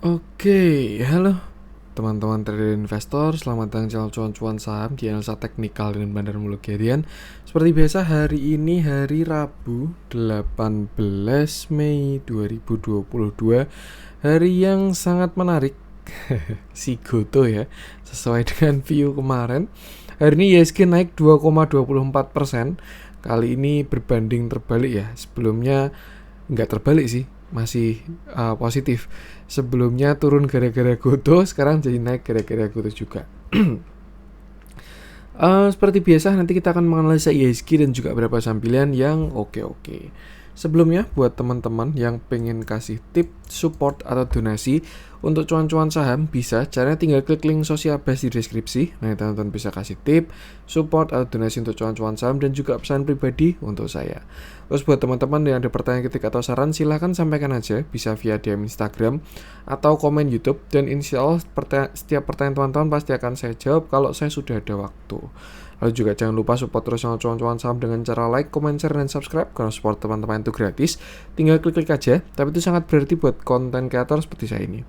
Oke, halo teman-teman trader investor, selamat datang channel cuan-cuan saham di analisa teknikal dan bandar mulut harian. Seperti biasa hari ini hari Rabu 18 Mei 2022, hari yang sangat menarik. Si Goto ya, sesuai dengan view kemarin. Hari ini ISG naik 2,24%. Kali ini berbanding terbalik ya. Sebelumnya nggak terbalik sih, masih positif. Sebelumnya turun gara-gara Goto, sekarang jadi naik gara-gara Goto juga. Seperti biasa nanti kita akan menganalisa ISG dan juga beberapa saham pilihan yang oke. Sebelumnya buat teman-teman yang pengen kasih tip, support atau donasi untuk cuan-cuan saham, bisa caranya tinggal klik link sosial base di deskripsi. Nah, teman-teman bisa kasih tip, support atau donasi untuk cuan-cuan saham dan juga pesan pribadi untuk saya. Terus buat teman-teman yang ada pertanyaan ketik atau saran, silahkan sampaikan aja, bisa via DM Instagram atau komen YouTube, dan insya Allah setiap pertanyaan teman-teman pasti akan saya jawab kalau saya sudah ada waktu. Lalu juga jangan lupa support terus channel cuan-cuan saham dengan cara like, comment, share, dan subscribe. Karena support teman-teman itu gratis, tinggal klik-klik aja, tapi itu sangat berarti buat konten kreator seperti saya ini.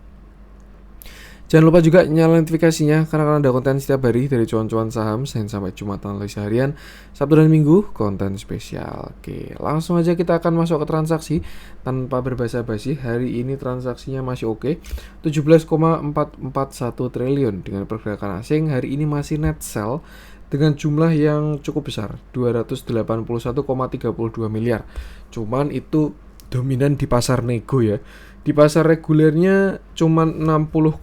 Jangan lupa juga nyalain notifikasinya, karena ada konten setiap hari dari cuan-cuan saham, Senin sampai Jumat analisa harian, Sabtu dan Minggu konten spesial. Oke, langsung aja kita akan masuk ke transaksi tanpa berbasa-basi. Hari ini transaksinya masih oke, 17,441 triliun dengan pergerakan asing. Hari ini masih net sell dengan jumlah yang cukup besar, 281,32 miliar. Cuman itu dominan di pasar nego ya. Di pasar regulernya cuman 60,1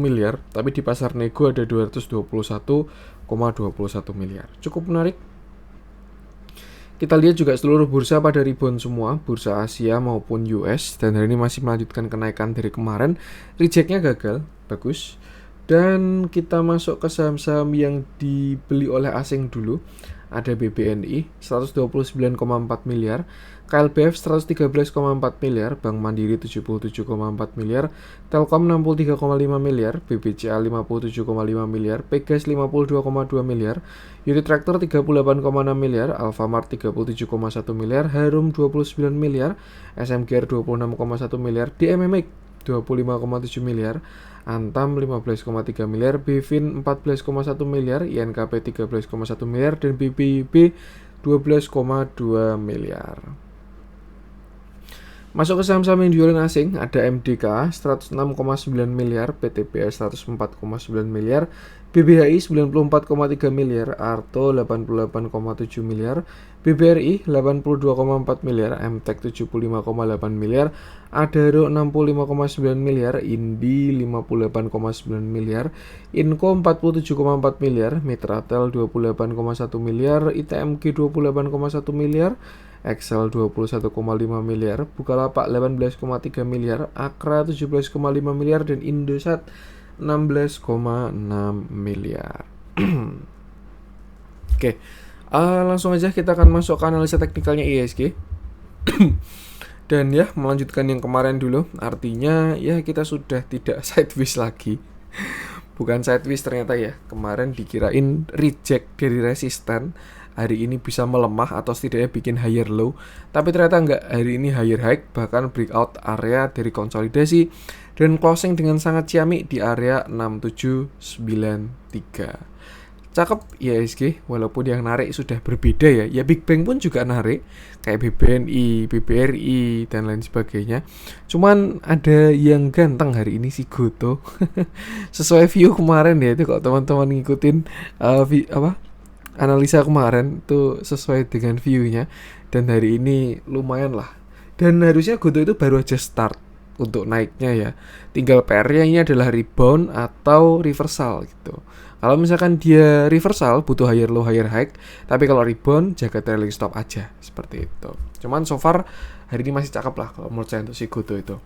miliar, tapi di pasar nego ada 221,21 miliar. Cukup menarik. Kita lihat juga seluruh bursa pada rebound semua, bursa Asia maupun US, dan hari ini masih melanjutkan kenaikan dari kemarin. Rejectnya gagal, bagus. Dan kita masuk ke saham-saham yang dibeli oleh asing dulu. Ada BBNI 129,4 miliar, KLBF 113,4 miliar, Bank Mandiri 77,4 miliar, Telkom 63,5 miliar, BBCA 57,5 miliar, Pegas 52,2 miliar, Unitractor 38,6 miliar, Alfamart 37,1 miliar, Harum 29 miliar, SMGR 26,1 miliar, DMMX 25,7 miliar, Antam 15,3 miliar, Bevin 14,1 miliar, INKP 13,1 miliar, dan BBIB 12,2 miliar. Masuk ke saham-saham yang dijualin asing, ada MDK 106,9 miliar, PTBS 104,9 miliar, BBHI 94,3 miliar, Arto 88,7 miliar, BBRI 82,4 miliar, MTEK 75,8 miliar, Adaro 65,9 miliar, Indi 58,9 miliar, Inco 47,4 miliar, Mitratel 28,1 miliar, ITMG 28,1 miliar, Excel 21,5 miliar, Bukalapak 18,3 miliar, Akra 17,5 miliar, dan Indosat 16,6 miliar. Oke, langsung aja kita akan masuk ke analisa teknikalnya ISG. Dan ya, melanjutkan yang kemarin dulu, artinya ya kita sudah tidak sideways lagi. Bukan sideways ternyata ya, kemarin dikirain reject dari resisten, hari ini bisa melemah atau setidaknya bikin higher low, tapi ternyata enggak, hari ini higher high, bahkan breakout area dari konsolidasi dan closing dengan sangat ciamik di area 6793. Cakep ISG, walaupun yang narik sudah berbeda ya Big Bang pun juga narik, kayak BBNI, BBRI, dan lain sebagainya. Cuman ada yang ganteng hari ini si Goto. Sesuai view kemarin ya, itu kalau teman-teman ngikutin analisa kemarin tuh sesuai dengan view-nya, dan hari ini lumayan lah. Dan harusnya Goto itu baru aja start untuk naiknya ya. Tinggal PR-nya ini adalah rebound atau reversal gitu. Kalau misalkan dia reversal butuh higher low higher high, tapi kalau rebound jaga trailing stop aja, seperti itu. Cuman so far hari ini masih cakep lah kalau menurut saya untuk si Goto itu.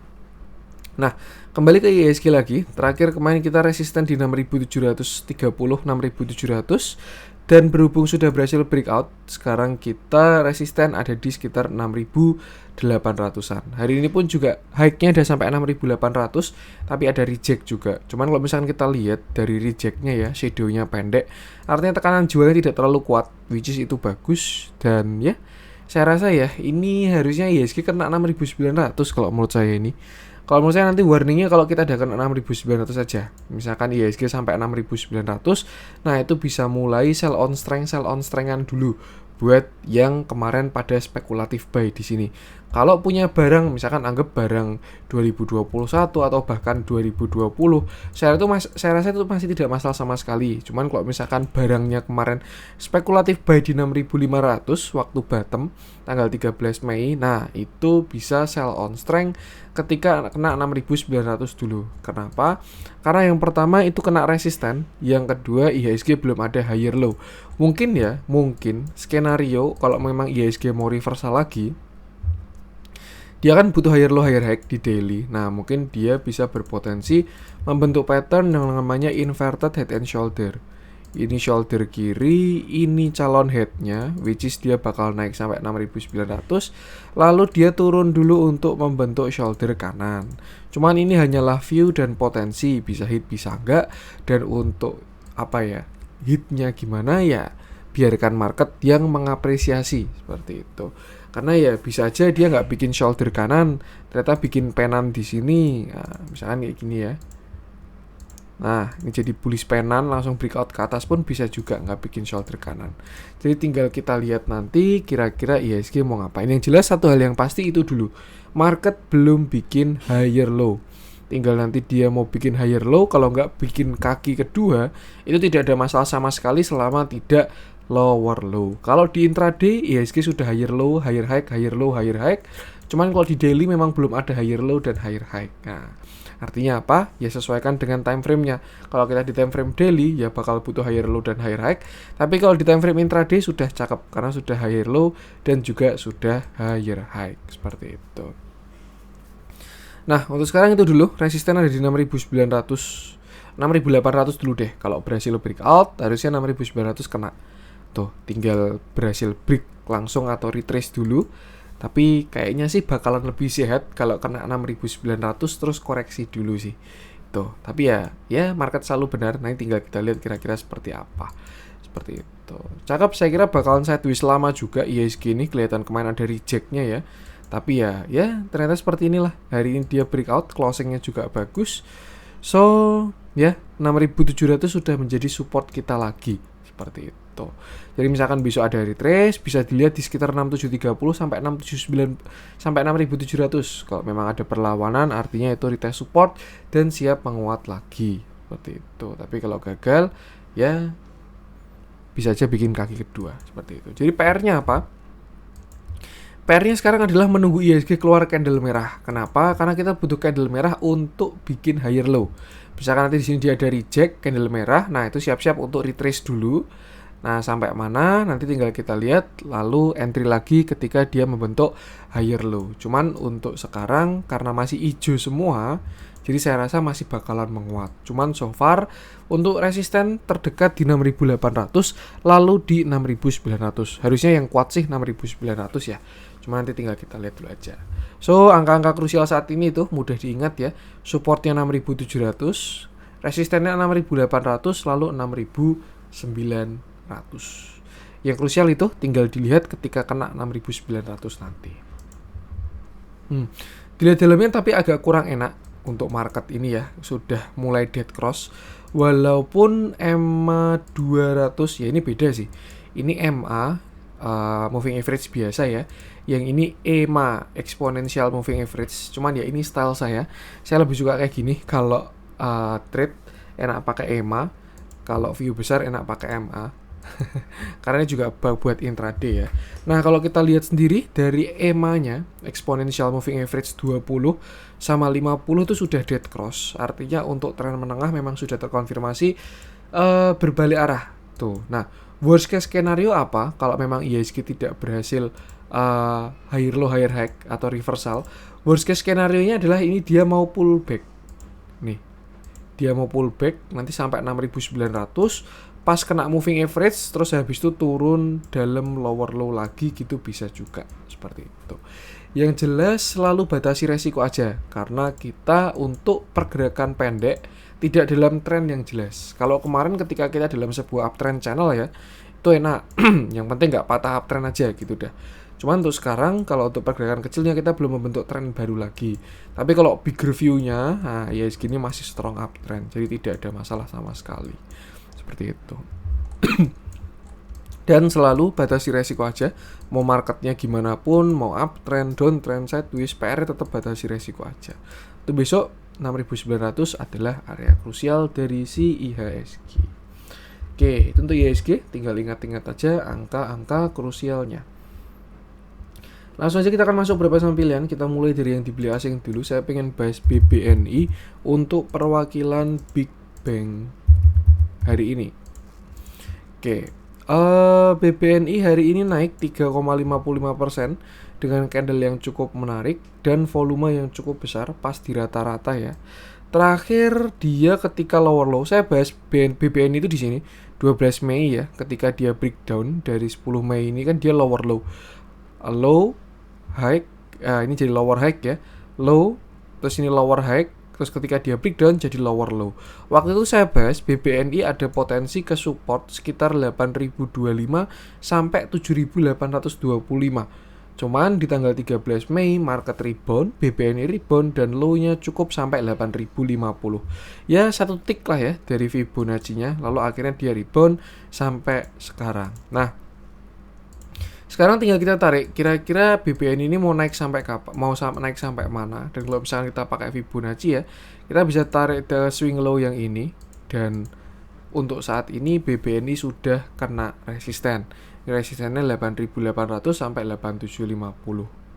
Nah, kembali ke ISG lagi. Terakhir kemarin kita resisten di 6730, 6700, dan berhubung sudah berhasil breakout, sekarang kita resisten ada di sekitar 6800-an. Hari ini pun juga high-nya ada sampai 6800, tapi ada reject juga. Cuman kalau misalkan kita lihat dari reject-nya ya, shadow-nya pendek, artinya tekanan jualnya tidak terlalu kuat, which is itu bagus. Dan ya, saya rasa ya ini harusnya ISG kena 6900 kalau menurut saya ini. Kalau menurut saya nanti warningnya kalau kita ada kena 6.900 saja, misalkan IHSG sampai 6.900, nah itu bisa mulai sell on strength-an dulu buat yang kemarin pada spekulatif buy di sini. Kalau punya barang, misalkan anggap barang 2021 atau bahkan 2020, saya rasa itu masih tidak masalah sama sekali. Cuman kalau misalkan barangnya kemarin spekulatif buy di 6.500 waktu bottom tanggal 13 Mei, nah itu bisa sell on strength ketika kena 6.900 dulu. Kenapa? Karena yang pertama itu kena resisten, yang kedua IHSG belum ada higher low. Mungkin skenario kalau memang IHSG mau reversal lagi, dia kan butuh higher low higher high di daily. Nah, mungkin dia bisa berpotensi membentuk pattern yang namanya inverted head and shoulder. Ini shoulder kiri, ini calon headnya, which is dia bakal naik sampai 6.900, lalu dia turun dulu untuk membentuk shoulder kanan. Cuman ini hanyalah view dan potensi, bisa hit bisa enggak, dan untuk hitnya gimana ya, biarkan market yang mengapresiasi seperti itu. Karena ya bisa aja dia nggak bikin shoulder kanan, ternyata bikin penan di sini. Nah, misalkan kayak gini ya. Nah, ini jadi bullish penan langsung breakout ke atas pun bisa juga nggak bikin shoulder kanan. Jadi tinggal kita lihat nanti kira-kira IHSG mau ngapain. Yang jelas satu hal yang pasti itu dulu, market belum bikin higher low. Tinggal nanti dia mau bikin higher low, kalau nggak bikin kaki kedua, itu tidak ada masalah sama sekali selama tidak lower low. Kalau di intraday IHSG sudah higher low, higher high, higher low, higher high. Cuman kalau di daily memang belum ada higher low dan higher high. Nah, artinya apa? Ya sesuaikan dengan time frame-nya. Kalau kita di time frame daily ya bakal butuh higher low dan higher high. Tapi kalau di time frame intraday sudah cakep karena sudah higher low dan juga sudah higher high. Seperti itu. Nah, untuk sekarang itu dulu. Resisten ada di 6.800 dulu deh. Kalau berhasil breakout harusnya 6.900 kena. Tuh, tinggal berhasil break langsung atau retrace dulu. Tapi kayaknya sih bakalan lebih sehat kalau kena 6.900 terus koreksi dulu sih. Tuh, tapi ya market selalu benar. Nanti tinggal kita lihat kira-kira seperti apa. Seperti itu. Cakep, saya kira bakalan sideways lama juga IHSG ini, kelihatan kemarin ada reject-nya ya. Tapi ya ternyata seperti inilah. Hari ini dia breakout, closing-nya juga bagus. So, 6.700 sudah menjadi support kita lagi. Seperti itu. Jadi misalkan besok ada retrace, bisa dilihat di sekitar 6.730 sampai 6.79 sampai 6.700. Kalau memang ada perlawanan artinya itu retest support dan siap menguat lagi. Seperti itu. Tapi kalau gagal ya bisa aja bikin kaki kedua seperti itu. Jadi PR-nya apa? PR-nya sekarang adalah menunggu IHSG keluar candle merah. Kenapa? Karena kita butuh candle merah untuk bikin higher low. Misalkan nanti di sini dia ada reject candle merah, nah itu siap-siap untuk retrace dulu. Nah, sampai mana nanti tinggal kita lihat, lalu entry lagi ketika dia membentuk higher low. Cuman untuk sekarang karena masih hijau semua, jadi saya rasa masih bakalan menguat. Cuman so far untuk resisten terdekat di 6.800, lalu di 6.900. Harusnya yang kuat sih 6.900 ya. Cuma nanti tinggal kita lihat dulu aja. So, angka-angka krusial saat ini tuh mudah diingat ya. Supportnya 6.700, resistennya 6.800, lalu 6.900. Yang krusial itu tinggal dilihat ketika kena 6.900 nanti. Dilihat dalamnya tapi agak kurang enak untuk market ini ya. Sudah mulai dead cross. Walaupun EMA 200 ya ini beda sih. Ini EMA moving average biasa ya. Yang ini EMA exponential moving average. Cuman ya ini style saya. Saya lebih suka kayak gini. Kalau trade enak pakai EMA. Kalau view besar enak pakai MA. Karena ini juga buat intraday ya. Nah, kalau kita lihat sendiri dari EMA-nya, exponential moving average 20 sama 50 itu sudah dead cross. Artinya untuk tren menengah memang sudah terkonfirmasi berbalik arah. Tuh. Nah, worst case skenario apa? Kalau memang IHSG tidak berhasil higher low higher high atau reversal, worst case skenario-nya adalah ini dia mau pullback. Nih. Dia mau pullback nanti sampai 6.900, pas kena moving average terus habis itu turun dalam lower low lagi gitu bisa juga seperti itu. Yang jelas selalu batasi resiko aja karena kita untuk pergerakan pendek tidak dalam tren yang jelas. Kalau kemarin ketika kita dalam sebuah uptrend channel ya itu enak, yang penting nggak patah uptrend aja gitu dah. Cuman untuk sekarang kalau untuk pergerakan kecilnya kita belum membentuk tren baru lagi. Tapi kalau bigger view-nya, nah IHSG ini masih strong uptrend, jadi tidak ada masalah sama sekali. Seperti itu. Dan selalu batasi resiko aja. Mau marketnya gimana pun, mau uptrend, downtrend, sideways, PR tetap batasi resiko aja. Itu besok 6.900 adalah area krusial dari si IHSG. Oke, itu untuk IHSG, tinggal ingat-ingat aja angka-angka krusialnya. Langsung aja kita akan masuk beberapa saham pilihan. Kita mulai dari yang dibeli asing dulu. Saya pengen bahas BBNI untuk perwakilan Big Bang hari ini. Oke, BBNI hari ini naik 3,55% dengan candle yang cukup menarik dan volume yang cukup besar, pas di rata-rata ya. Terakhir dia ketika lower low, saya bahas BBNI itu di sini 12 Mei ya, ketika dia breakdown dari 10 Mei ini kan dia lower low. Low high, ini jadi lower high ya, low, terus ini lower high, terus ketika dia breakdown jadi lower low. Waktu itu saya bahas BBNI ada potensi ke support sekitar 8.025 sampai 7.825. Cuman di tanggal 13 Mei market rebound, BBNI rebound dan low-nya cukup sampai 8.050. Ya satu tick lah ya dari Fibonacci-nya, lalu akhirnya dia rebound sampai sekarang. Nah, sekarang tinggal kita tarik kira-kira BBNI ini mau naik sampai kapan, mau naik sampai mana. Dan kalau misalnya kita pakai Fibonacci ya, kita bisa tarik ke swing low yang ini. Dan untuk saat ini BBNI sudah kena resisten. Resistennya 8.800 sampai 8.750.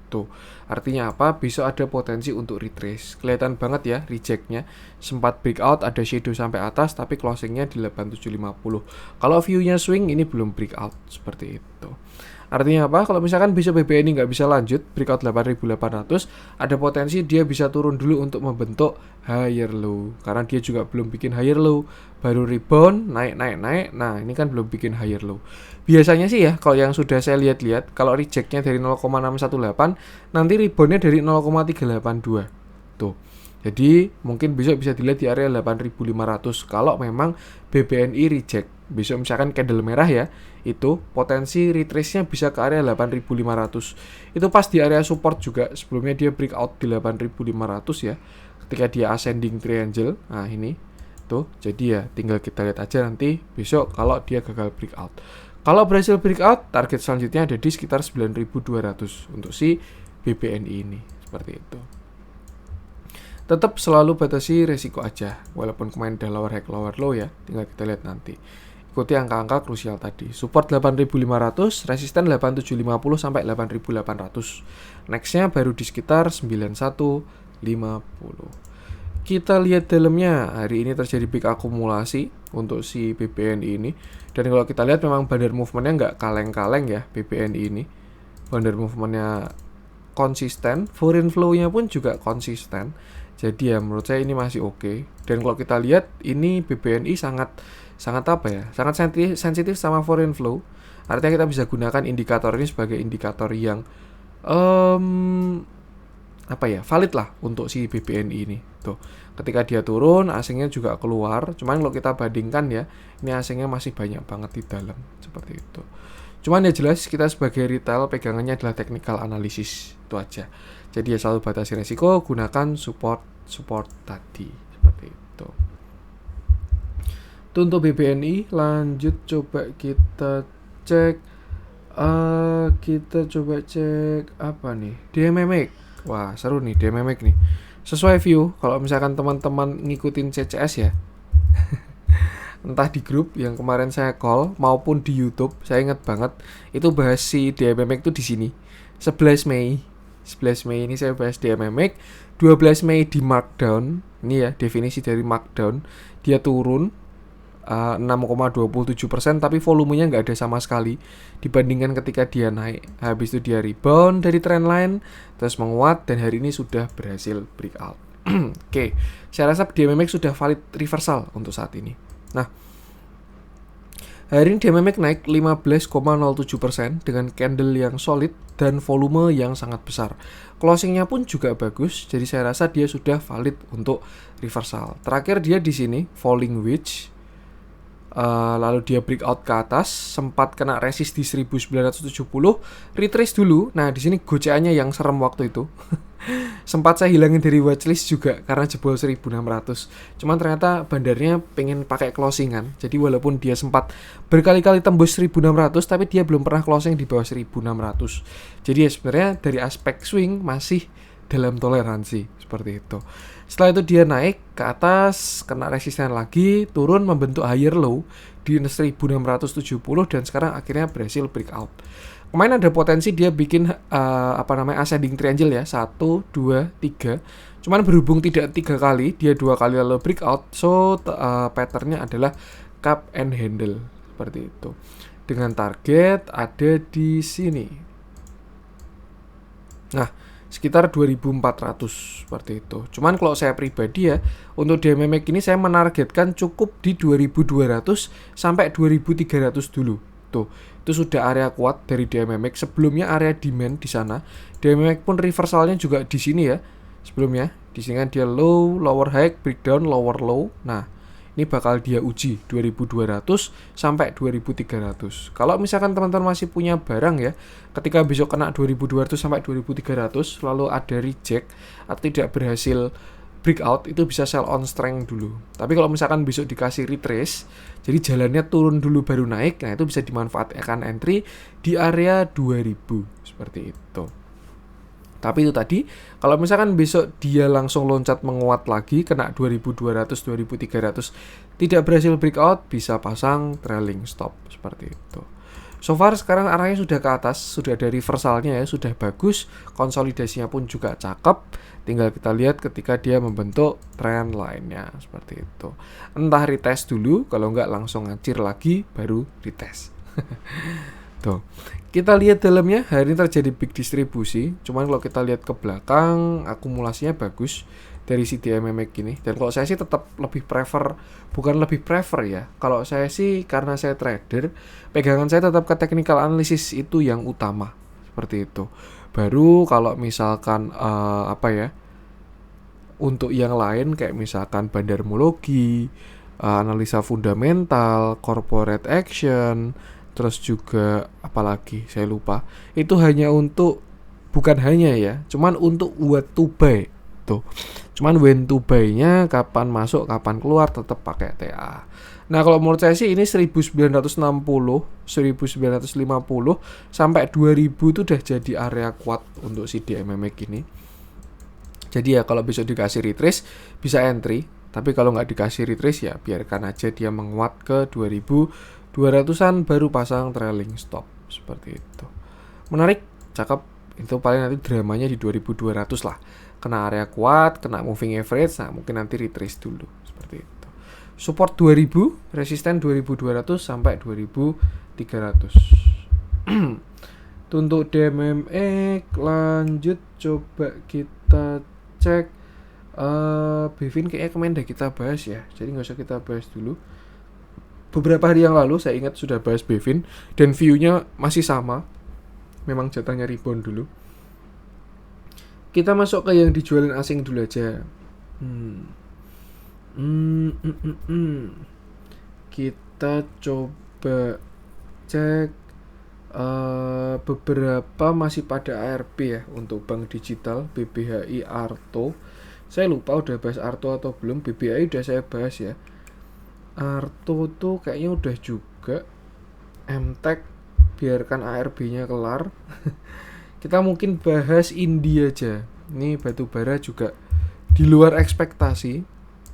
Tuh, artinya apa? Bisa ada potensi untuk retrace. Kelihatan banget ya rejectnya. Sempat breakout, ada shadow sampai atas, tapi closingnya di 8.750. Kalau view-nya swing, ini belum breakout. Seperti itu. Artinya apa? Kalau misalkan besok BBNI nggak bisa lanjut breakout 8.800, ada potensi dia bisa turun dulu untuk membentuk higher low. Karena dia juga belum bikin higher low, baru rebound, naik. Nah, ini kan belum bikin higher low. Biasanya sih ya, kalau yang sudah saya lihat-lihat, kalau rejectnya dari 0,618, nanti reboundnya dari 0,382. Tuh. Jadi mungkin besok bisa dilihat di area 8.500 kalau memang BBNI reject. Besok misalkan candle merah ya, itu potensi retrace-nya bisa ke area 8.500. Itu pas di area support juga. Sebelumnya dia breakout di 8.500 ya, ketika dia ascending triangle. Nah ini tuh, jadi ya tinggal kita lihat aja nanti besok kalau dia gagal breakout. Kalau berhasil breakout, target selanjutnya ada di sekitar 9.200 untuk si BBNI ini. Seperti itu. Tetap selalu batasi resiko aja, walaupun kemarin udah lower low ya, tinggal kita lihat nanti. Ikuti angka-angka krusial tadi. Support 8.500, resisten 8.750 sampai 8.800. Nextnya baru di sekitar 9150. Kita lihat dalamnya, hari ini terjadi big akumulasi untuk si BBNI ini. Dan kalau kita lihat memang bandar movementnya nggak kaleng-kaleng ya BBNI ini. Bandar movementnya konsisten, foreign flow-nya pun juga konsisten. Jadi ya menurut saya ini masih oke. Dan kalau kita lihat ini BBNI sangat apa ya? Sangat sensitif sama foreign flow. Artinya kita bisa gunakan indikator ini sebagai indikator yang valid lah untuk si BBNI ini. Tuh, ketika dia turun, asingnya juga keluar. Cuman kalau kita bandingkan ya, ini asingnya masih banyak banget di dalam, seperti itu. Cuman ya jelas kita sebagai retail pegangannya adalah technical analysis, itu aja. Jadi ya selalu batasi resiko, gunakan support tadi, seperti itu. Itu untuk BBNI. Lanjut coba kita cek apa nih, DMMX. Wah seru nih DMMX nih, sesuai view. Kalau misalkan teman-teman ngikutin CCS ya entah di grup yang kemarin saya call maupun di YouTube, saya ingat banget itu bahas si DMMX itu di sini 11 Mei ini saya bahas DMMX. 12 Mei di markdown. Ini ya definisi dari markdown. Dia turun 6,27%, tapi volumenya nggak ada sama sekali dibandingkan ketika dia naik. Habis itu dia rebound dari trendline, terus menguat, dan hari ini sudah berhasil breakout. Oke, saya rasa DMMX sudah valid reversal untuk saat ini. Nah, hari ini DMMX naik 15,07% dengan candle yang solid dan volume yang sangat besar. Closingnya pun juga bagus, jadi saya rasa dia sudah valid untuk reversal. Terakhir dia di sini falling wedge. lalu dia breakout ke atas, sempat kena resist di 1970, retrace dulu. Nah, di sini goceannya yang serem waktu itu. Sempat saya hilangin dari watchlist juga karena jebol 1600. Cuman ternyata bandarnya pengen pakai closingan. Jadi walaupun dia sempat berkali-kali tembus 1600, tapi dia belum pernah closing di bawah 1600. Jadi ya sebenarnya dari aspek swing masih dalam toleransi seperti itu. Setelah itu dia naik ke atas, kena resisten lagi, turun membentuk higher low di 1670 dan sekarang akhirnya berhasil breakout. Kemarin ada potensi dia bikin ascending triangle ya, 1, 2, 3. Cuman berhubung tidak 3 kali, dia 2 kali lalu breakout, so patternnya adalah cup and handle seperti itu. Dengan target ada di sini. Nah, sekitar 2400 seperti itu. Cuman kalau saya pribadi ya, untuk DMMX ini saya menargetkan cukup di 2200 sampai 2300 dulu. Tuh, itu sudah area kuat dari DMMX. Sebelumnya area demand di sana. DMMX pun reversalnya juga di sini ya. Sebelumnya di sini kan dia low, lower high, breakdown, lower low. Nah, ini bakal dia uji 2200 sampai 2300. Kalau misalkan teman-teman masih punya barang ya, ketika besok kena 2200 sampai 2300 lalu ada reject atau tidak berhasil breakout, itu bisa sell on strength dulu. Tapi kalau misalkan besok dikasih retrace, jadi jalannya turun dulu baru naik, nah itu bisa dimanfaatkan entry di area 2000 seperti itu. Tapi itu tadi, kalau misalkan besok dia langsung loncat menguat lagi, kena 2200, 2300, tidak berhasil breakout, bisa pasang trailing stop, seperti itu. So far sekarang arahnya sudah ke atas, sudah ada reversalnya ya, sudah bagus, konsolidasinya pun juga cakep, tinggal kita lihat ketika dia membentuk trend line-nya, seperti itu. Entah retest dulu, kalau enggak langsung ngacir lagi, baru retest. Tuh. Kita lihat dalamnya, hari ini terjadi big distribusi. Cuman kalau kita lihat ke belakang, akumulasinya bagus dari si DMMX ini. Dan kalau saya sih tetap lebih prefer, bukan lebih prefer ya. Kalau saya sih karena saya trader, pegangan saya tetap ke technical analysis itu yang utama. Seperti itu. Baru kalau misalkan untuk yang lain kayak misalkan bandarmologi, analisa fundamental, corporate action, terus juga apalagi saya lupa, itu hanya untuk, bukan hanya ya, cuman untuk what to buy tuh. Cuman when to buy nya kapan masuk kapan keluar tetap pakai TA. Nah kalau menurut saya sih ini 1960 1950 sampai 2000 itu udah jadi area kuat untuk si DMMX ini. Jadi ya kalau besok dikasih retrace bisa entry, tapi kalau nggak dikasih retrace ya biarkan aja dia menguat ke 2200-an baru pasang trailing stop, seperti itu. Menarik, cakep. Itu paling nanti dramanya di 2200 lah. Kena area kuat, kena moving average, nah mungkin nanti retrace dulu, seperti itu. Support 2000, resisten 2200 sampai 2300. Untuk DMMX lanjut, coba kita cek. Bevin kayaknya kemarin udah kita bahas ya, jadi nggak usah kita bahas dulu. Beberapa hari yang lalu saya ingat sudah bahas Bevin dan view-nya masih sama. Memang jatahnya rebound dulu. Kita masuk ke yang dijualin asing dulu aja. Kita coba cek beberapa masih pada ARB ya untuk bank digital, BBHI, Arto. Saya lupa udah bahas Arto atau belum. BBHI udah saya bahas ya. Arto tuh kayaknya udah juga. MTech biarkan ARB-nya kelar. Kita mungkin bahas India aja. Ini batubara juga di luar ekspektasi.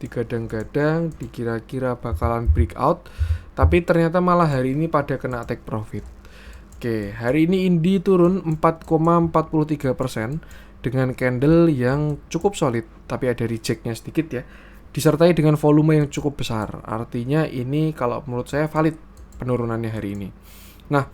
Digadang-gadang, dikira-kira bakalan breakout, tapi ternyata malah hari ini pada kena take profit. Oke, hari ini Indi turun 4,43% dengan candle yang cukup solid, tapi ada reject-nya sedikit ya. Disertai dengan volume yang cukup besar. Artinya ini kalau menurut saya valid penurunannya hari ini. Nah,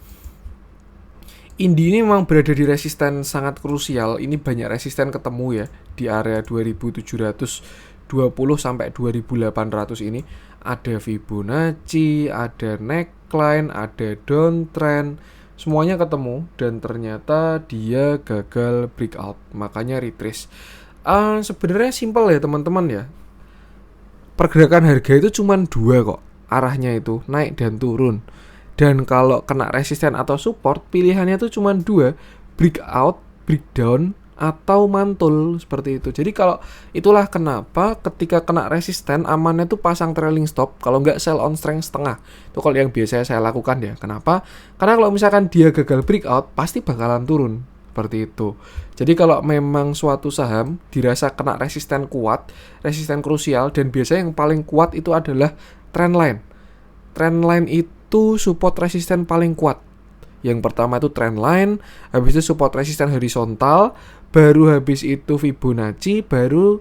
Indi ini memang berada di resisten sangat krusial. Ini banyak resisten ketemu ya di area 2720 sampai 2800 ini. Ada Fibonacci, ada neckline, ada downtrend, semuanya ketemu dan ternyata dia gagal breakout. Makanya retrace. Sebenarnya simpel ya teman-teman ya. Pergerakan harga itu cuma dua kok. arahnya itu naik dan turun. Dan kalau kena resisten atau support, pilihannya tuh cuma dua, breakout, breakdown, atau mantul seperti itu. Jadi kalau itulah kenapa ketika kena resisten amannya tuh pasang trailing stop, kalau nggak sell on strength setengah. Itu kalau yang biasa saya lakukan ya. Kenapa? Karena kalau misalkan dia gagal breakout pasti bakalan turun seperti itu. Jadi kalau memang suatu saham dirasa kena resisten kuat, resisten krusial, dan biasanya yang paling kuat itu adalah trendline. Trendline itu support resisten paling kuat. Yang pertama itu trendline, habis itu support resisten horizontal, baru habis itu Fibonacci, baru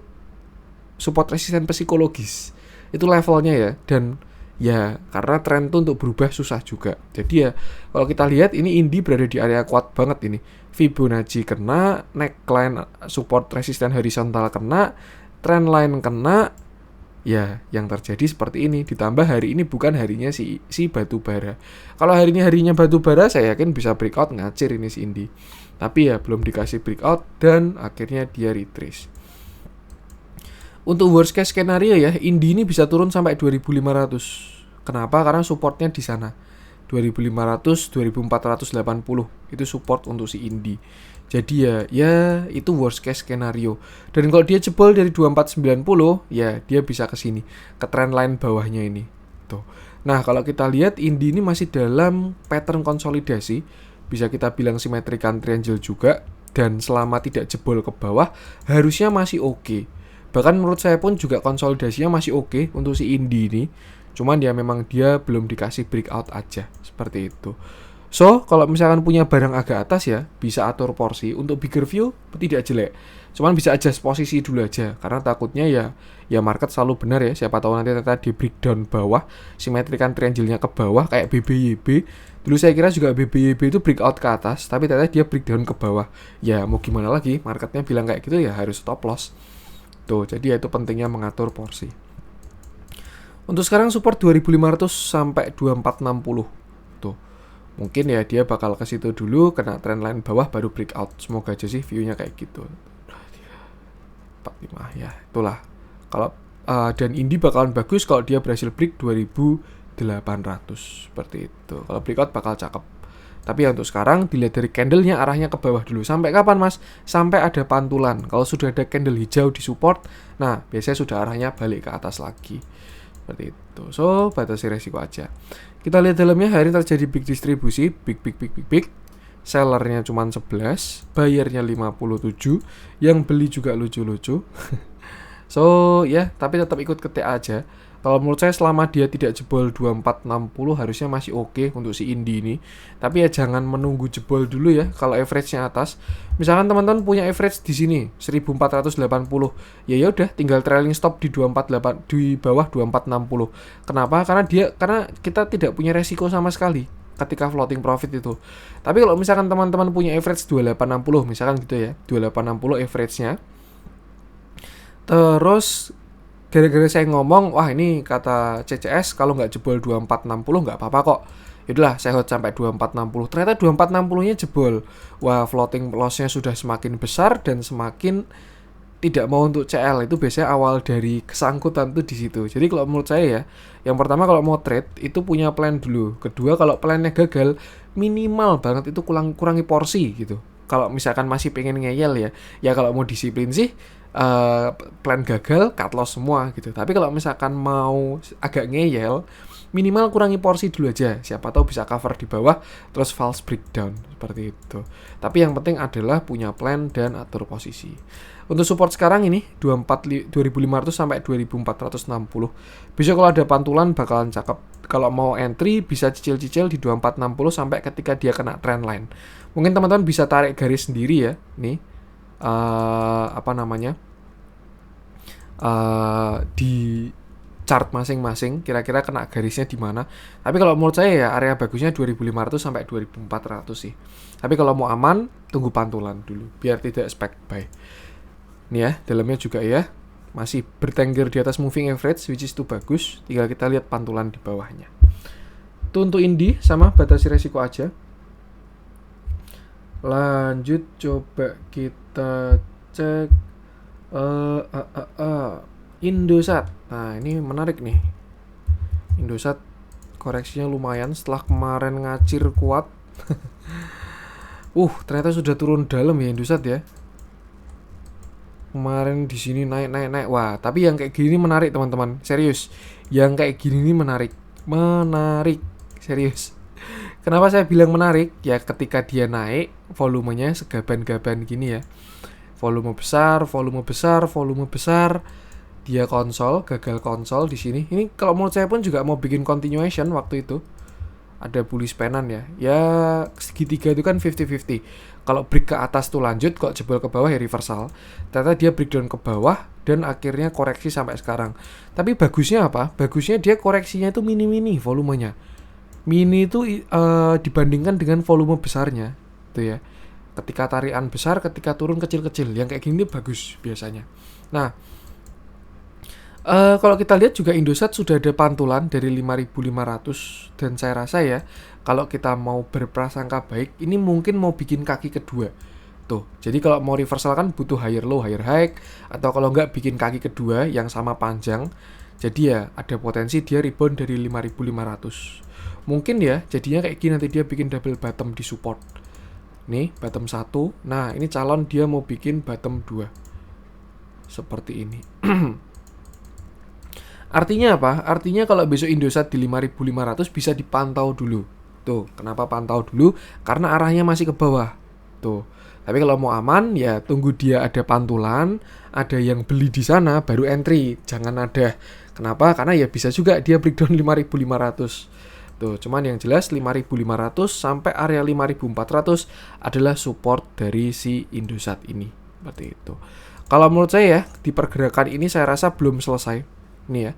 support resisten psikologis. Itu levelnya ya. Dan ya karena tren itu untuk berubah susah juga. Jadi ya kalau kita lihat ini Indi berada di area kuat banget ini. Fibonacci kena, neckline support resisten horizontal kena, trendline kena. Ya, yang terjadi seperti ini. Ditambah hari ini bukan harinya si batu bara. Kalau harinya batu bara, saya yakin bisa breakout ngacir ini si Indi. Tapi ya belum dikasih breakout dan akhirnya dia retrace. Untuk worst case skenario ya, Indi ini bisa turun sampai 2.500. Kenapa? Karena supportnya di sana. 2.500, 2.480 itu support untuk si Indi. Jadi ya itu worst case skenario. Dan kalau dia jebol dari 2490, ya dia bisa ke sini, ke trendline bawahnya ini. Tuh. Nah, kalau kita lihat Indi ini masih dalam pattern konsolidasi, bisa kita bilang symmetrical triangle juga, dan selama tidak jebol ke bawah harusnya masih oke. Bahkan menurut saya pun juga konsolidasinya masih oke untuk si Indi ini. Cuman ya memang dia belum dikasih breakout aja, seperti itu. So, kalau misalkan punya barang agak atas ya, bisa atur porsi. Untuk bigger view tidak jelek. Cuman bisa adjust posisi dulu aja. Karena takutnya ya market selalu benar ya. Siapa tahu nanti ternyata di breakdown bawah, simetrikan triangle-nya ke bawah kayak BBYB. Dulu saya kira juga BBYB itu breakout ke atas, tapi ternyata dia breakdown ke bawah. Ya mau gimana lagi, marketnya bilang kayak gitu ya harus stop loss. Tuh, jadi ya itu pentingnya mengatur porsi. Untuk sekarang support 2.500 sampai 2.460. Tuh. Mungkin ya dia bakal ke situ dulu, kena trendline bawah baru breakout. Semoga aja sih view-nya kayak gitu. 45 ya, itulah. Kalau dan Indi bakalan bagus kalau dia berhasil break 2.800 seperti itu. Kalau breakout bakal cakep. Tapi ya untuk sekarang dilihat dari candle-nya arahnya ke bawah dulu. Sampai kapan, Mas? Sampai ada pantulan. Kalau sudah ada candle hijau di support, nah biasanya sudah arahnya balik ke atas lagi. Seperti itu. So, batasi resiko aja. Kita lihat dalamnya hari ini terjadi big distribusi, big. Sellernya cuma 11, bayarnya 57, yang beli juga lucu-lucu. So, ya, tapi tetap ikut ke TA aja. Kalau menurut saya selama dia tidak jebol 2460 harusnya masih oke untuk si Indi ini. Tapi ya jangan menunggu jebol dulu ya kalau average-nya atas. Misalkan teman-teman punya average di sini 1480. Ya udah tinggal trailing stop di 248 di bawah 2460. Kenapa? Karena kita tidak punya resiko sama sekali ketika floating profit itu. Tapi kalau misalkan teman-teman punya average 2860 misalkan gitu ya. 2860 average-nya. Terus gara-gara saya ngomong, wah ini kata CCS kalau nggak jebol 2460 nggak apa-apa kok. Yaudahlah saya hold sampai 2460. Ternyata 2460-nya jebol. Wah floating loss-nya sudah semakin besar dan semakin tidak mau untuk CL. Itu biasanya awal dari kesangkutan tuh di situ. Jadi kalau menurut saya ya, yang pertama kalau mau trade itu punya plan dulu. Kedua kalau plannya gagal, minimal banget itu kurangi porsi gitu. Kalau misalkan masih pengen ngeyel ya kalau mau disiplin sih plan gagal, cut loss semua gitu. Tapi kalau misalkan mau agak ngeyel, minimal kurangi porsi dulu aja. Siapa tahu bisa cover di bawah, terus false breakdown seperti itu. Tapi yang penting adalah punya plan dan atur posisi. Untuk support sekarang ini 2500 sampai 2460. Bisa kalau ada pantulan bakalan cakep. Kalau mau entry bisa cicil-cicil di 2460 sampai ketika dia kena trend line. Mungkin teman-teman bisa tarik garis sendiri ya, nih. Di chart masing-masing kira-kira kena garisnya di mana. Tapi kalau menurut saya ya area bagusnya 2500 sampai 2400 sih. Tapi kalau mau aman tunggu pantulan dulu biar tidak spec buy. Nih ya, dalamnya juga ya masih bertengger di atas moving average which is itu bagus. Tinggal kita lihat pantulan di bawahnya. Itu untuk Indi sama batasi resiko aja. Lanjut coba kita cek Indosat. Nah, ini menarik nih. Indosat koreksinya lumayan setelah kemarin ngacir kuat. Ternyata sudah turun dalam ya Indosat ya. Kemarin di sini naik. Wah, tapi yang kayak gini menarik teman-teman. Serius. Yang kayak gini ini menarik. Serius. Kenapa saya bilang menarik? Ya ketika dia naik, volumenya segaban-gaban gini ya. Volume besar. Dia gagal konsol di sini. Ini kalau menurut saya pun juga mau bikin continuation waktu itu. Ada bullish penan ya. Ya segitiga itu kan 50-50. Kalau break ke atas tuh lanjut, kalau jebol ke bawah ya reversal. Ternyata dia breakdown ke bawah dan akhirnya koreksi sampai sekarang. Tapi bagusnya apa? Bagusnya dia koreksinya itu mini-mini volumenya. Mini itu dibandingkan dengan volume besarnya, tuh ya. Ketika tarikan besar, ketika turun kecil-kecil, yang kayak gini bagus biasanya. Nah, kalau kita lihat juga Indosat sudah ada pantulan dari 5.500 dan saya rasa ya kalau kita mau berprasangka baik ini mungkin mau bikin kaki kedua tuh. Jadi kalau mau reversal kan butuh higher low higher high atau kalau nggak bikin kaki kedua yang sama panjang. Jadi ya ada potensi dia rebound dari 5.500 mungkin ya. Jadinya kayak gini nanti dia bikin double bottom di support nih, bottom 1. Nah ini calon dia mau bikin bottom 2 seperti ini. Artinya apa? Artinya kalau besok Indosat di 5.500 bisa dipantau dulu. Tuh, kenapa pantau dulu? Karena arahnya masih ke bawah. Tuh. Tapi kalau mau aman ya tunggu dia ada pantulan, ada yang beli di sana baru entry. Jangan ada. Kenapa? Karena ya bisa juga dia breakdown 5.500. Tuh, cuman yang jelas 5.500 sampai area 5.400 adalah support dari si Indosat ini. Seperti itu. Kalau menurut saya ya, di pergerakan ini saya rasa belum selesai. Ini ya,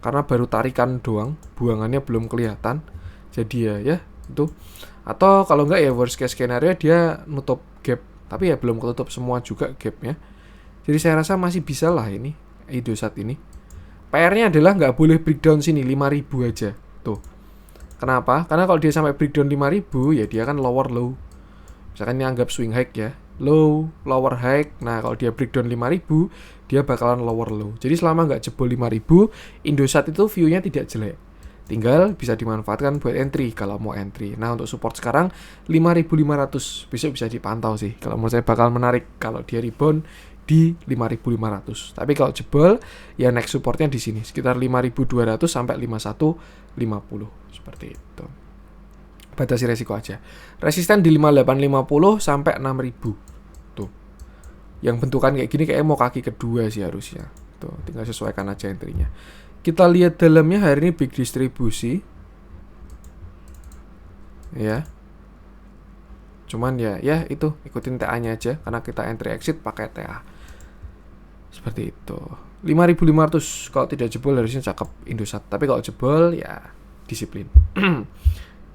karena baru tarikan doang, buangannya belum kelihatan. Jadi ya itu. Atau kalau enggak ya worst case scenario dia nutup gap, tapi ya belum ketutup semua juga gapnya. Jadi saya rasa masih bisa lah ini Indosat ini. PR-nya adalah nggak boleh breakdown sini 5.000 aja. Tuh. Kenapa? Karena kalau dia sampai breakdown 5.000 ya dia kan lower low. Misalkan ini anggap swing high ya, low, lower high. Nah kalau dia breakdown 5.000 dia bakalan lower low. Jadi selama nggak jebol 5.000, Indosat itu view-nya tidak jelek. Tinggal bisa dimanfaatkan buat entry kalau mau entry. Nah untuk support sekarang 5.500 besok bisa dipantau sih. Kalau menurut saya bakal menarik kalau dia rebound di 5.500. Tapi kalau jebol ya next supportnya di sini sekitar 5.200 sampai 5150 seperti itu. Batasi resiko aja. Resisten di 5850 sampai 6000. Tuh. Yang bentukan kayak gini kayaknya mau kaki kedua sih harusnya. Tuh, tinggal sesuaikan aja entry-nya. Kita lihat dalamnya hari ini big distribusi. Ya. Cuman ya itu ikutin TA-nya aja karena kita entry exit pakai TA. Seperti itu. 5.500 kalau tidak jebol harusnya cakep Indosat. Tapi kalau jebol ya disiplin.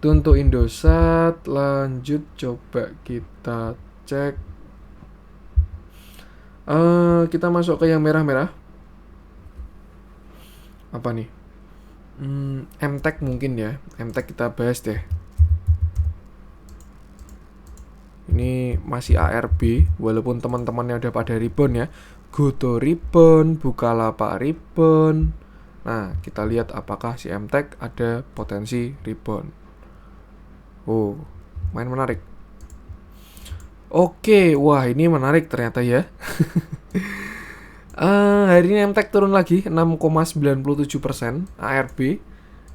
Itu untuk Indosat. Lanjut coba kita cek. Kita masuk ke yang merah-merah. Apa nih? MTech mungkin ya. MTech kita bahas deh. Ini masih ARB walaupun teman-temannya udah pada rebound ya. Goto rebound, Bukalapak rebound. Nah, kita lihat apakah si MTech ada potensi rebound. Main menarik. Oke, wah ini menarik ternyata ya. Hari ini MTech turun lagi 6,97% ARB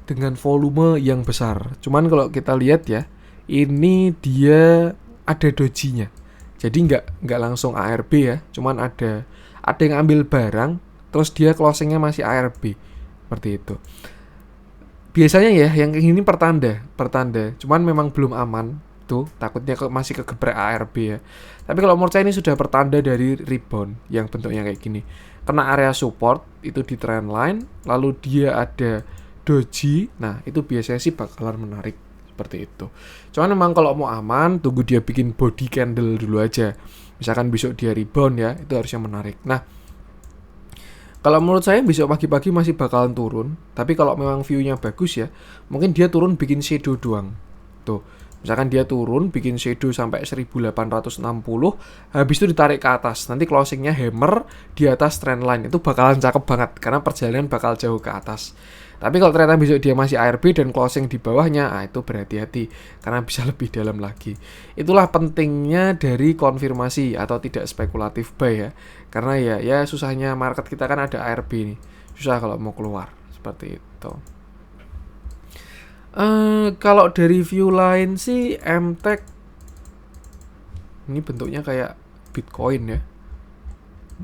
dengan volume yang besar. Cuman kalau kita lihat ya, ini dia ada dojinya. Jadi nggak langsung ARB ya, cuman ada yang ambil barang, terus dia closingnya masih ARB seperti itu. Biasanya ya yang kayak gini pertanda. Cuman memang belum aman. Tuh takutnya masih kegeprek ARB ya. Tapi kalau menurut saya ini sudah pertanda dari rebound yang bentuknya kayak gini. Kena area support itu di trend line, lalu dia ada doji. Nah itu biasanya sih bakalan menarik seperti itu. Cuman memang kalau mau aman tunggu dia bikin body candle dulu aja. Misalkan besok dia rebound ya, itu harusnya menarik. Nah kalau menurut saya besok pagi-pagi masih bakalan turun. Tapi kalau memang view-nya bagus ya, mungkin dia turun bikin shadow doang. Tuh Misalkan dia turun bikin shadow sampai 1860, habis itu ditarik ke atas. Nanti closingnya hammer di atas trend line. Itu bakalan cakep banget karena perjalanan bakal jauh ke atas. Tapi kalau ternyata besok dia masih ARB dan closing di bawahnya, itu berhati-hati karena bisa lebih dalam lagi. Itulah pentingnya dari konfirmasi atau tidak spekulatif buy ya. Karena ya susahnya market kita kan ada ARB nih. Susah kalau mau keluar seperti itu. Kalau dari view lain sih MTech ini bentuknya kayak Bitcoin ya,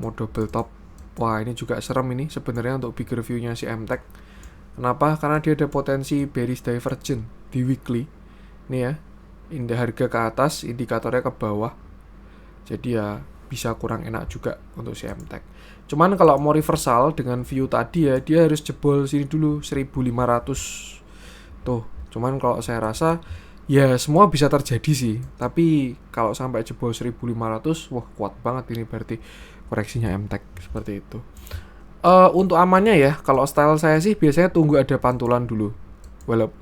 mau double top. Wah, ini juga serem ini sebenarnya untuk bigger view-nya si MTech. Kenapa? Karena dia ada potensi bearish divergence di weekly. Nih ya, harga ke atas, indikatornya ke bawah. Jadi ya bisa kurang enak juga untuk si MTech. Cuman kalau mau reversal dengan view tadi ya, dia harus jebol sini dulu 1500. Tuh, cuman kalau saya rasa ya semua bisa terjadi sih. Tapi kalau sampai jebol 1500, wah kuat banget ini berarti koreksinya MTech seperti itu. Untuk amannya ya, kalau style saya sih biasanya tunggu ada pantulan dulu.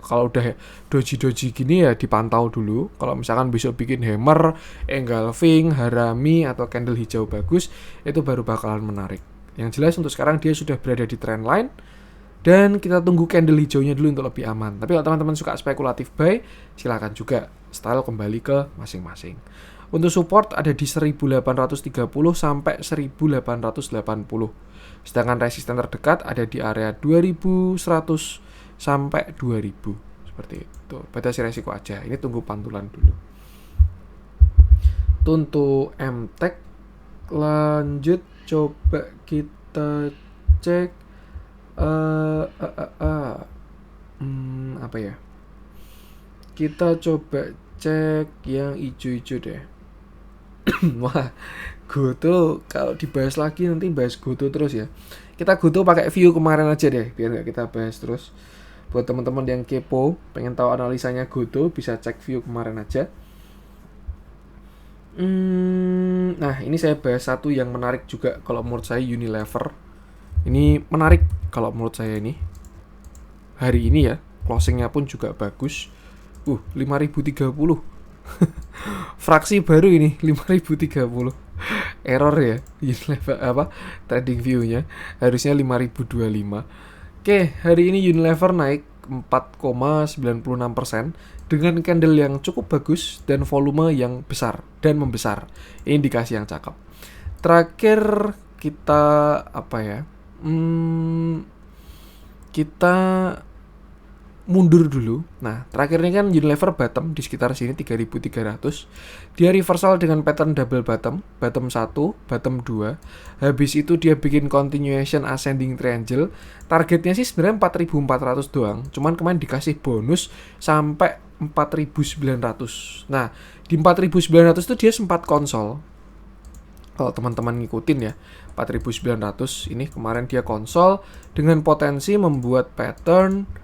Kalau udah doji-doji gini ya dipantau dulu. Kalau misalkan besok bikin hammer, engulfing, harami atau candle hijau bagus, itu baru bakalan menarik. Yang jelas untuk sekarang dia sudah berada di trend line dan kita tunggu candle hijaunya dulu untuk lebih aman. Tapi kalau teman-teman suka spekulatif buy, silakan juga style kembali ke masing-masing. Untuk support ada di 1830 sampai 1880. Sedangkan resisten terdekat ada di area 2100 sampai 2000. Seperti itu. Batasi resiko aja. Ini tunggu pantulan dulu. Untuk MTech lanjut coba kita cek apa ya? Kita coba cek yang hijau-hijau deh. Wah, Goto kalau dibahas lagi nanti bahas Goto terus ya. Kita Goto pakai view kemarin aja deh, biar nggak kita bahas terus. Buat teman-teman yang kepo, pengen tahu analisanya Goto, bisa cek view kemarin aja. Nah, ini saya bahas satu yang menarik juga kalau menurut saya, Unilever. Ini menarik kalau menurut saya ini. Hari ini ya, closingnya pun juga bagus. 5030. Fraksi baru ini 5030. Error ya Unilever trading view-nya harusnya 5025. Oke, hari ini Unilever naik 4,96% dengan candle yang cukup bagus dan volume yang besar dan membesar. Ini indikasi yang cakep. Terakhir kita kita mundur dulu. Nah, terakhir ini kan Unilever bottom di sekitar sini 3300. Dia reversal dengan pattern double bottom 1, bottom 2. Habis itu dia bikin continuation ascending triangle. Targetnya sih sebenarnya 4400 doang. Cuman kemarin dikasih bonus sampai 4900. Nah, di 4900 itu dia sempat konsol. Kalau teman-teman ngikutin ya, 4900 ini kemarin dia konsol dengan potensi membuat pattern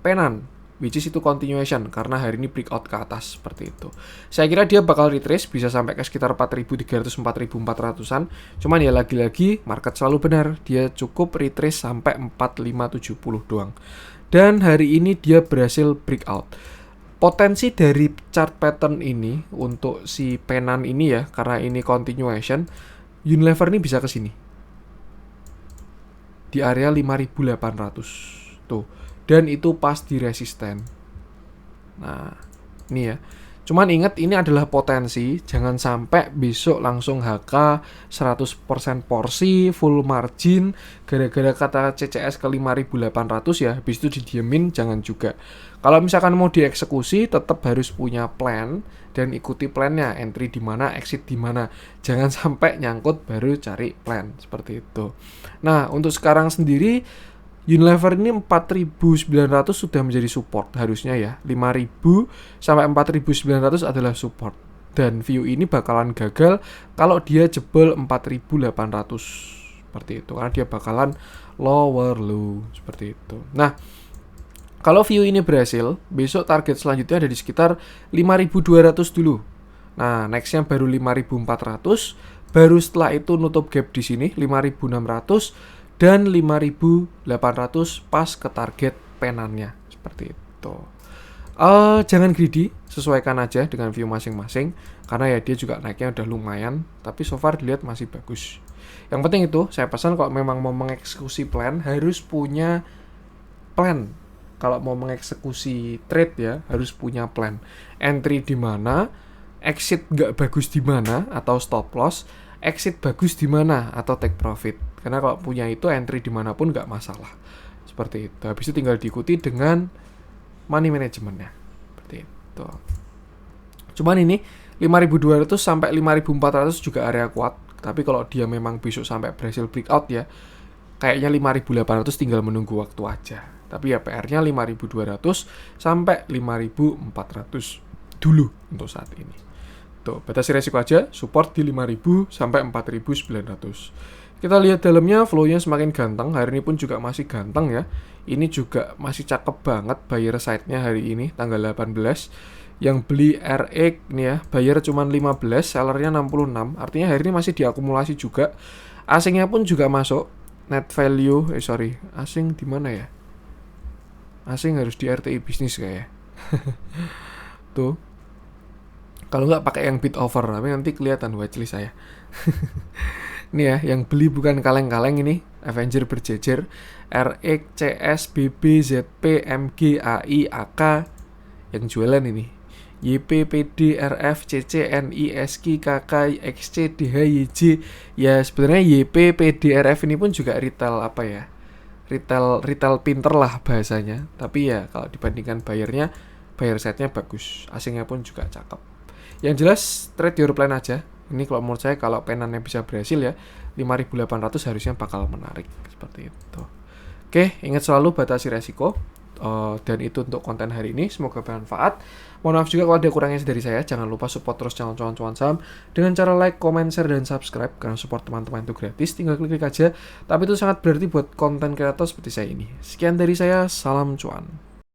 penan, which is itu continuation karena hari ini breakout ke atas seperti itu. Saya kira dia bakal retrace bisa sampai ke sekitar 4300 4400-an. Cuman ya lagi-lagi market selalu benar, dia cukup retrace sampai 4570 doang. Dan hari ini dia berhasil breakout. Potensi dari chart pattern ini untuk si penan ini ya, karena ini continuation, Unilever ini bisa ke sini. Di area 5800. Tuh. Dan itu pas di resisten. Nah, ini ya. Cuman ingat ini adalah potensi, jangan sampai besok langsung HK 100% porsi, full margin, gara-gara kata CCS ke 5800 ya, habis itu didiemin, jangan juga. Kalau misalkan mau dieksekusi, tetap harus punya plan, dan ikuti plannya, entry di mana, exit di mana. Jangan sampai nyangkut baru cari plan, seperti itu. Nah, untuk sekarang sendiri, Unilever ini 4.900 sudah menjadi support harusnya ya. 5.000 sampai 4.900 adalah support. Dan view ini bakalan gagal kalau dia jebol 4.800 seperti itu. Karena dia bakalan lower low seperti itu. Nah, kalau view ini berhasil, besok target selanjutnya ada di sekitar 5.200 dulu. Nah, nextnya baru 5.400. Baru setelah itu nutup gap di sini 5.600. Dan 5.800 pas ke target penannya seperti itu. Jangan greedy, sesuaikan aja dengan view masing-masing karena ya dia juga naiknya udah lumayan, tapi so far dilihat masih bagus. Yang penting itu saya pesan kalau memang mau mengeksekusi plan harus punya plan. Kalau mau mengeksekusi trade ya harus punya plan. Entry di mana, exit nggak bagus di mana atau stop loss, exit bagus di mana atau take profit. Karena kalau punya itu entry dimanapun nggak masalah. Seperti itu. Habis itu tinggal diikuti dengan money managementnya. Seperti itu. Cuman ini 5.200 sampai 5.400 juga area kuat. Tapi kalau dia memang besok sampai berhasil breakout ya, kayaknya 5.800 tinggal menunggu waktu aja. Tapi ya PR-nya 5.200 sampai 5.400 dulu untuk saat ini. Tuh, batasi resiko aja, support di 5.000 sampai 4.900. Kita lihat dalamnya, flow-nya semakin ganteng. Hari ini pun juga masih ganteng ya. Ini juga masih cakep banget buyer side-nya hari ini, tanggal 18. Yang beli RX nih ya, buyer cuma 15, sellernya 66. Artinya hari ini masih diakumulasi juga. Asingnya pun juga masuk. Net value, asing di mana ya? Asing harus di RTI bisnis kayak. Tuh. Kalau nggak pakai yang bid over, tapi nanti kelihatan watchlist saya. Ini ya, yang beli bukan kaleng-kaleng ini, Avenger berjejer, RX, CS, BB, ZP, MG, AI, AK, yang jualan ini. YP, PD, RF, CC, NI, SK, KK, XC, DH, YJ. Ya sebenarnya YP, PD, RF ini pun juga retail apa ya? Retail pinter lah bahasanya. Tapi ya kalau dibandingkan buyer side-nya bagus. Asingnya pun juga cakep. Yang jelas trade your plan aja. Ini kalau menurut saya kalau penannya bisa berhasil ya 5.800 harusnya bakal menarik seperti itu. Oke, ingat selalu batasi resiko. Dan itu untuk konten hari ini, semoga bermanfaat. Mohon maaf juga kalau ada kurangnya dari saya. Jangan lupa support terus channel Cuan Saham dengan cara like, comment, share, dan subscribe. Karena support teman-teman itu gratis, tinggal klik aja. Tapi itu sangat berarti buat konten kreator seperti saya ini. Sekian dari saya, salam cuan.